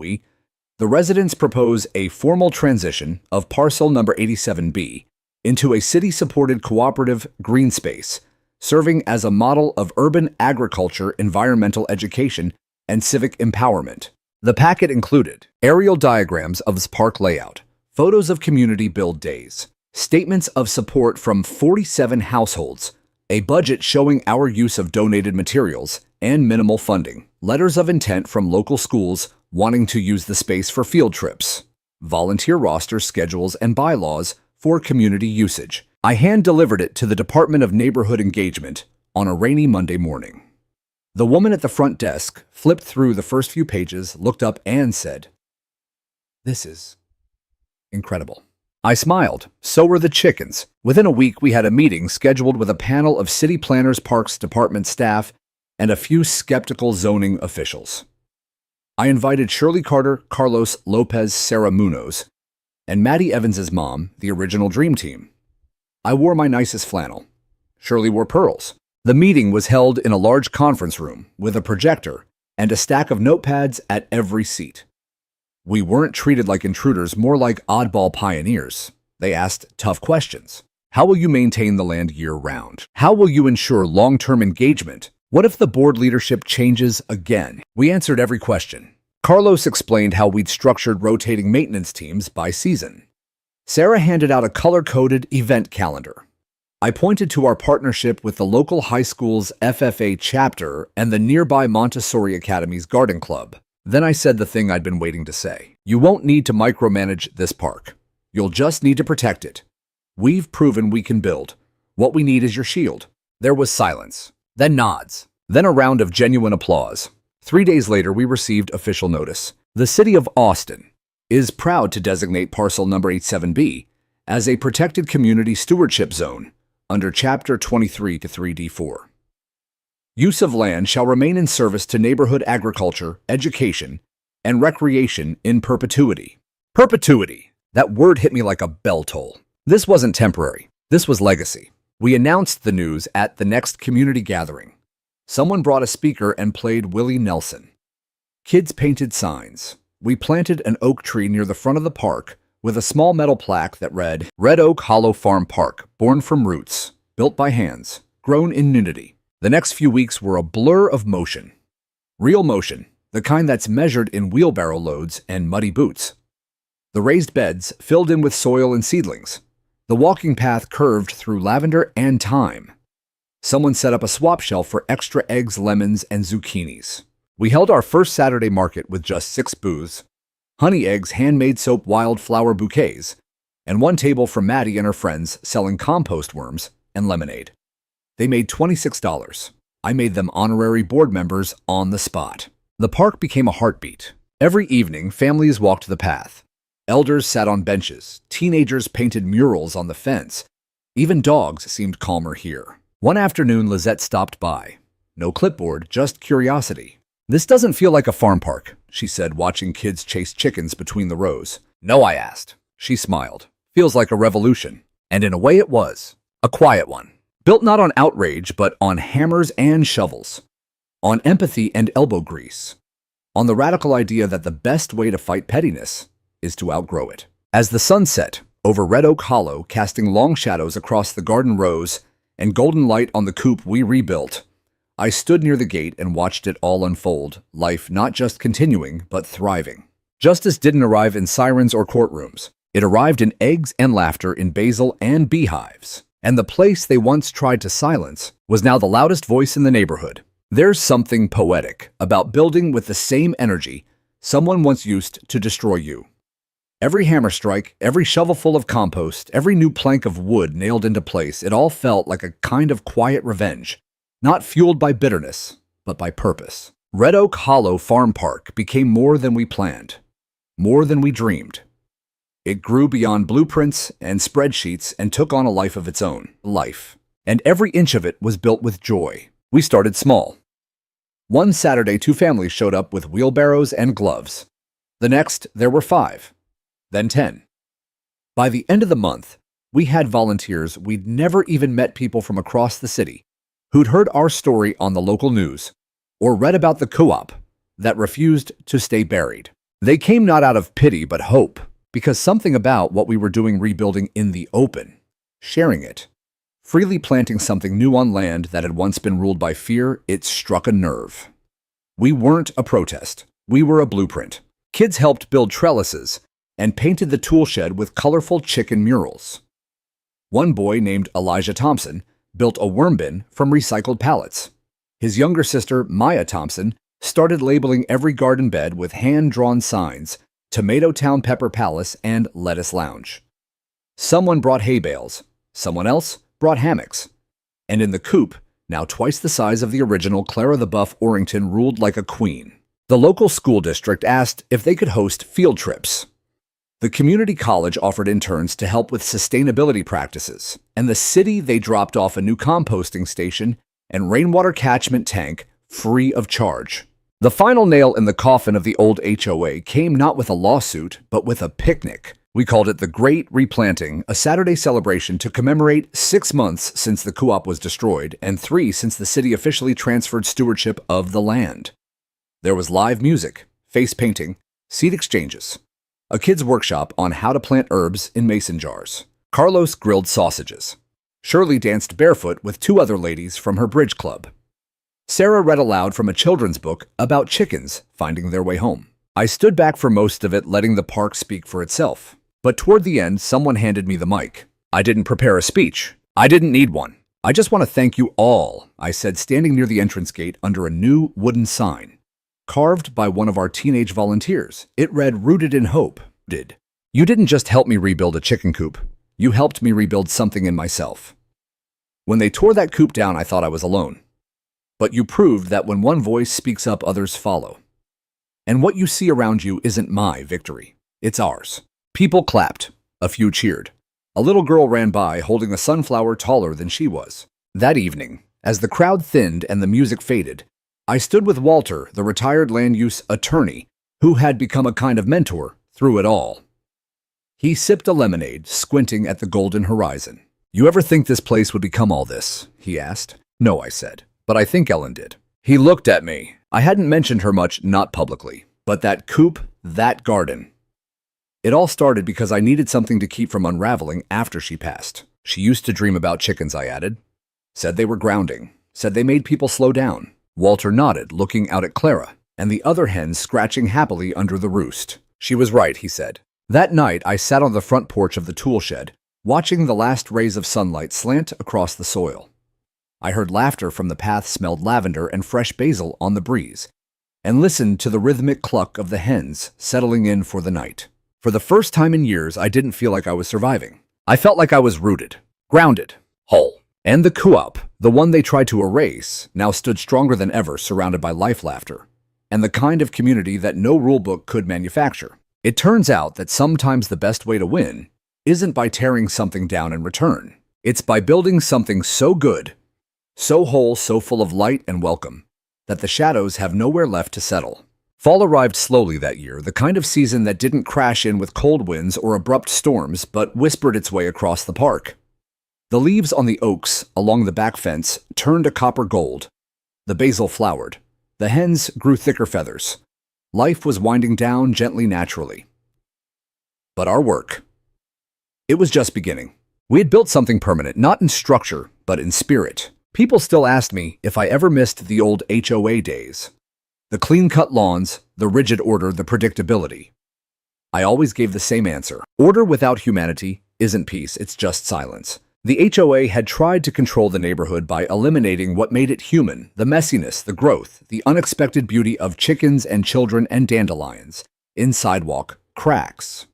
the residents propose a formal transition of parcel number 87B into a city-supported cooperative green space, serving as a model of urban agriculture, environmental education, and civic empowerment. The packet included aerial diagrams of this park layout, photos of community build days, statements of support from 47 households, a budget showing our use of donated materials and minimal funding, letters of intent from local schools wanting to use the space for field trips, volunteer roster schedules and bylaws for community usage. I hand-delivered it to the Department of Neighborhood Engagement on a rainy Monday morning. The woman at the front desk flipped through the first few pages, looked up, and said, "This is incredible." I smiled. So were the chickens. Within a week, we had a meeting scheduled with a panel of city planners, parks department staff, and a few skeptical zoning officials. I invited Shirley Carter, Carlos Lopez, Sarah Munoz, and Maddie Evans's mom, the original dream team. I wore my nicest flannel. Shirley wore pearls. The meeting was held in a large conference room with a projector and a stack of notepads at every seat. We weren't treated like intruders, more like oddball pioneers. They asked tough questions. How will you maintain the land year-round? How will you ensure long-term engagement? What if the board leadership changes again? We answered every question. Carlos explained how we'd structured rotating maintenance teams by season. Sarah handed out a color-coded event calendar. I pointed to our partnership with the local high school's FFA chapter and the nearby Montessori Academy's garden club. Then I said the thing I'd been waiting to say. You won't need to micromanage this park. You'll just need to protect it. We've proven we can build. What we need is your shield. There was silence, then nods, then a round of genuine applause. 3 days later, we received official notice. The city of Austin is proud to designate parcel number 87B as a protected community stewardship zone under Chapter 23 to 3D4. Use of land shall remain in service to neighborhood agriculture, education, and recreation in perpetuity. Perpetuity. That word hit me like a bell toll. This wasn't temporary. This was legacy. We announced the news at the next community gathering. Someone brought a speaker and played Willie Nelson. Kids painted signs. We planted an oak tree near the front of the park with a small metal plaque that read, "Red Oak Hollow Farm Park, born from roots, built by hands, grown in unity." The next few weeks were a blur of motion. Real motion, the kind that's measured in wheelbarrow loads and muddy boots. The raised beds filled in with soil and seedlings. The walking path curved through lavender and thyme. Someone set up a swap shelf for extra eggs, lemons, and zucchinis. We held our first Saturday market with just 6 booths, honey eggs, handmade soap, wildflower bouquets, and one table for Maddie and her friends selling compost worms and lemonade. They made $26. I made them honorary board members on the spot. The park became a heartbeat. Every evening, families walked the path. Elders sat on benches. Teenagers painted murals on the fence. Even dogs seemed calmer here. One afternoon, Lizette stopped by. No clipboard, just curiosity. "This doesn't feel like a farm park," she said, watching kids chase chickens between the rows. "No," I asked. She smiled. "Feels like a revolution." And in a way it was. A quiet one. Built not on outrage, but on hammers and shovels. On empathy and elbow grease. On the radical idea that the best way to fight pettiness is to outgrow it. As the sun set over Red Oak Hollow, casting long shadows across the garden rows and golden light on the coop we rebuilt, I stood near the gate and watched it all unfold, life not just continuing, but thriving. Justice didn't arrive in sirens or courtrooms. It arrived in eggs and laughter, in basil and beehives. And the place they once tried to silence was now the loudest voice in the neighborhood. There's something poetic about building with the same energy someone once used to destroy you. Every hammer strike, every shovelful of compost, every new plank of wood nailed into place, it all felt like a kind of quiet revenge, not fueled by bitterness, but by purpose. Red Oak Hollow Farm Park became more than we planned, more than we dreamed. It grew beyond blueprints and spreadsheets and took on a life of its own. Life. And every inch of it was built with joy. We started small. One Saturday, 2 families showed up with wheelbarrows and gloves. The next, there were 5. Then 10. By the end of the month, we had volunteers. We'd never even met, people from across the city who'd heard our story on the local news or read about the co-op that refused to stay buried. They came not out of pity but hope, because something about what we were doing, rebuilding in the open, sharing it, freely planting something new on land that had once been ruled by fear, it struck a nerve. We weren't a protest. We were a blueprint. Kids helped build trellises and painted the tool shed with colorful chicken murals. One boy named Elijah Thompson built a worm bin from recycled pallets. His younger sister, Maya Thompson, started labeling every garden bed with hand-drawn signs: Tomato Town Pepper Palace and Lettuce Lounge. Someone brought hay bales. Someone else brought hammocks. And in the Coop, now twice the size of the original, Clara the Buff Orrington ruled like a queen. The local school district asked if they could host field trips. The community college offered interns to help with sustainability practices. And the city, they dropped off a new composting station and rainwater catchment tank free of charge. The final nail in the coffin of the old HOA came not with a lawsuit, but with a picnic. We called it the Great Replanting, a Saturday celebration to commemorate 6 months since the co-op was destroyed and 3 since the city officially transferred stewardship of the land. There was live music, face painting, seed exchanges, a kid's workshop on how to plant herbs in mason jars. Carlos grilled sausages. Shirley danced barefoot with 2 other ladies from her bridge club. Sarah read aloud from a children's book about chickens finding their way home. I stood back for most of it, letting the park speak for itself. But toward the end, someone handed me the mic. I didn't prepare a speech. I didn't need one. I just want to thank you all, I said, standing near the entrance gate under a new wooden sign, carved by one of our teenage volunteers. It read, "Rooted in Hope." You didn't just help me rebuild a chicken coop. You helped me rebuild something in myself. When they tore that coop down, I thought I was alone. But you proved that when one voice speaks up, others follow. And what you see around you isn't my victory. It's ours. People clapped. A few cheered. A little girl ran by holding a sunflower taller than she was. That evening, as the crowd thinned and the music faded, I stood with Walter, the retired land use attorney, who had become a kind of mentor through it all. He sipped a lemonade, squinting at the golden horizon. "You ever think this place would become all this?" he asked. "No," I said. "But I think Ellen did." He looked at me. I hadn't mentioned her much, not publicly. But that coop, that garden. It all started because I needed something to keep from unraveling after she passed. She used to dream about chickens, I added. Said they were grounding. Said they made people slow down. Walter nodded, looking out at Clara, and the other hens scratching happily under the roost. She was right, he said. That night, I sat on the front porch of the tool shed, watching the last rays of sunlight slant across the soil. I heard laughter from the path, smelled lavender and fresh basil on the breeze, and listened to the rhythmic cluck of the hens settling in for the night. For the first time in years, I didn't feel like I was surviving. I felt like I was rooted, grounded, whole. And the co-op, the one they tried to erase, now stood stronger than ever, surrounded by life, laughter, and the kind of community that no rulebook could manufacture. It turns out that sometimes the best way to win isn't by tearing something down in return. It's by building something so good, so whole, so full of light and welcome, that the shadows have nowhere left to settle. Fall arrived slowly that year, the kind of season that didn't crash in with cold winds or abrupt storms, but whispered its way across the park. The leaves on the oaks along the back fence turned a copper gold. The basil flowered. The hens grew thicker feathers. Life was winding down gently, naturally. But our work, it was just beginning. We had built something permanent, not in structure, but in spirit. People still asked me if I ever missed the old HOA days. The clean-cut lawns, the rigid order, the predictability. I always gave the same answer. Order without humanity isn't peace, it's just silence. The HOA had tried to control the neighborhood by eliminating what made it human, the messiness, the growth, the unexpected beauty of chickens and children and dandelions in sidewalk cracks.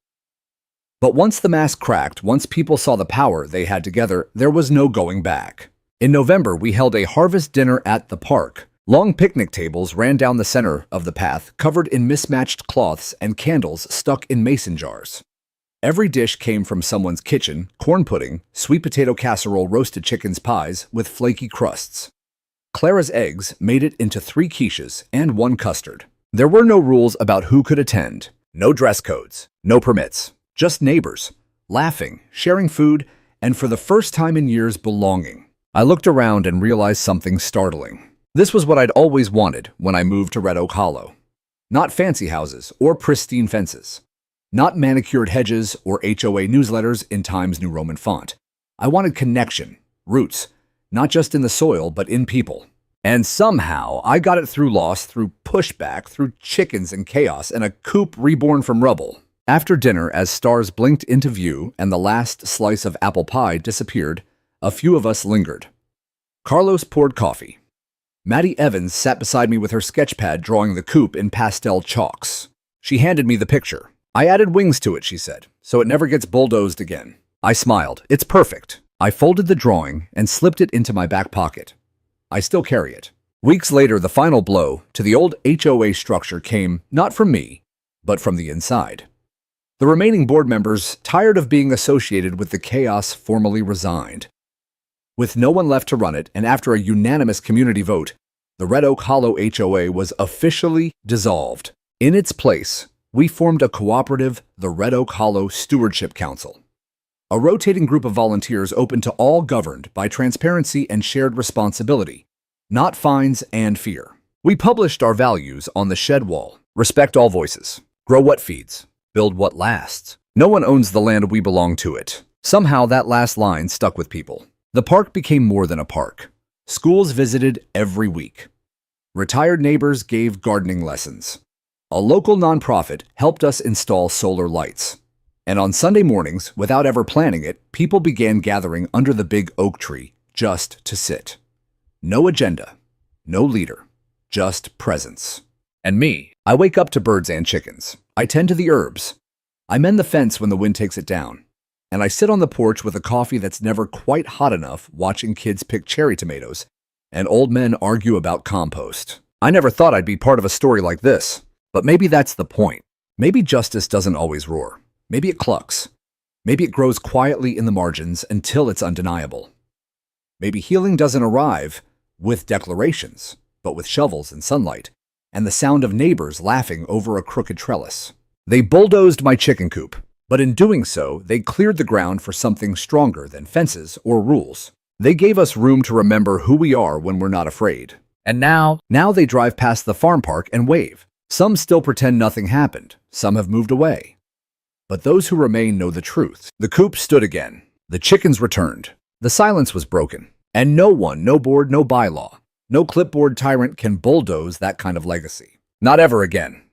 But once the mask cracked, once people saw the power they had together, there was no going back. In November, we held a harvest dinner at the park. Long picnic tables ran down the center of the path, covered in mismatched cloths and candles stuck in mason jars. Every dish came from someone's kitchen: corn pudding, sweet potato casserole, roasted chickens, pies with flaky crusts. Clara's eggs made it into 3 quiches and 1 custard. There were no rules about who could attend, no dress codes, no permits, just neighbors, laughing, sharing food, and for the first time in years, belonging. I looked around and realized something startling. This was what I'd always wanted when I moved to Red Oak Hollow. Not fancy houses or pristine fences. Not manicured hedges or HOA newsletters in Times New Roman font. I wanted connection, roots, not just in the soil, but in people. And somehow, I got it through loss, through pushback, through chickens and chaos, and a coop reborn from rubble. After dinner, as stars blinked into view and the last slice of apple pie disappeared, a few of us lingered. Carlos poured coffee. Maddie Evans sat beside me with her sketchpad drawing the coop in pastel chalks. She handed me the picture. I added wings to it, she said, so it never gets bulldozed again. I smiled. It's perfect. I folded the drawing and slipped it into my back pocket. I still carry it. Weeks later, the final blow to the old HOA structure came not from me, but from the inside. The remaining board members, tired of being associated with the chaos, formally resigned. With no one left to run it, and after a unanimous community vote, the Red Oak Hollow HOA was officially dissolved. In its place, we formed a cooperative, the Red Oak Hollow Stewardship Council. A rotating group of volunteers open to all, governed by transparency and shared responsibility, not fines and fear. We published our values on the shed wall: respect all voices, grow what feeds, build what lasts. No one owns the land, we belong to it. Somehow that last line stuck with people. The park became more than a park. Schools visited every week. Retired neighbors gave gardening lessons. A local nonprofit helped us install solar lights. And on Sunday mornings, without ever planning it, people began gathering under the big oak tree just to sit. No agenda, no leader, just presence. And me, I wake up to birds and chickens. I tend to the herbs. I mend the fence when the wind takes it down. And I sit on the porch with a coffee that's never quite hot enough, watching kids pick cherry tomatoes and old men argue about compost. I never thought I'd be part of a story like this, but maybe that's the point. Maybe justice doesn't always roar. Maybe it clucks. Maybe it grows quietly in the margins until it's undeniable. Maybe healing doesn't arrive with declarations, but with shovels and sunlight, and the sound of neighbors laughing over a crooked trellis. They bulldozed my chicken coop, but in doing so, they cleared the ground for something stronger than fences or rules. They gave us room to remember who we are when we're not afraid. And now they drive past the farm park and wave. Some still pretend nothing happened. Some have moved away. But those who remain know the truth. The coop stood again. The chickens returned. The silence was broken. And no one, no board, no bylaw, no clipboard tyrant can bulldoze that kind of legacy. Not ever again.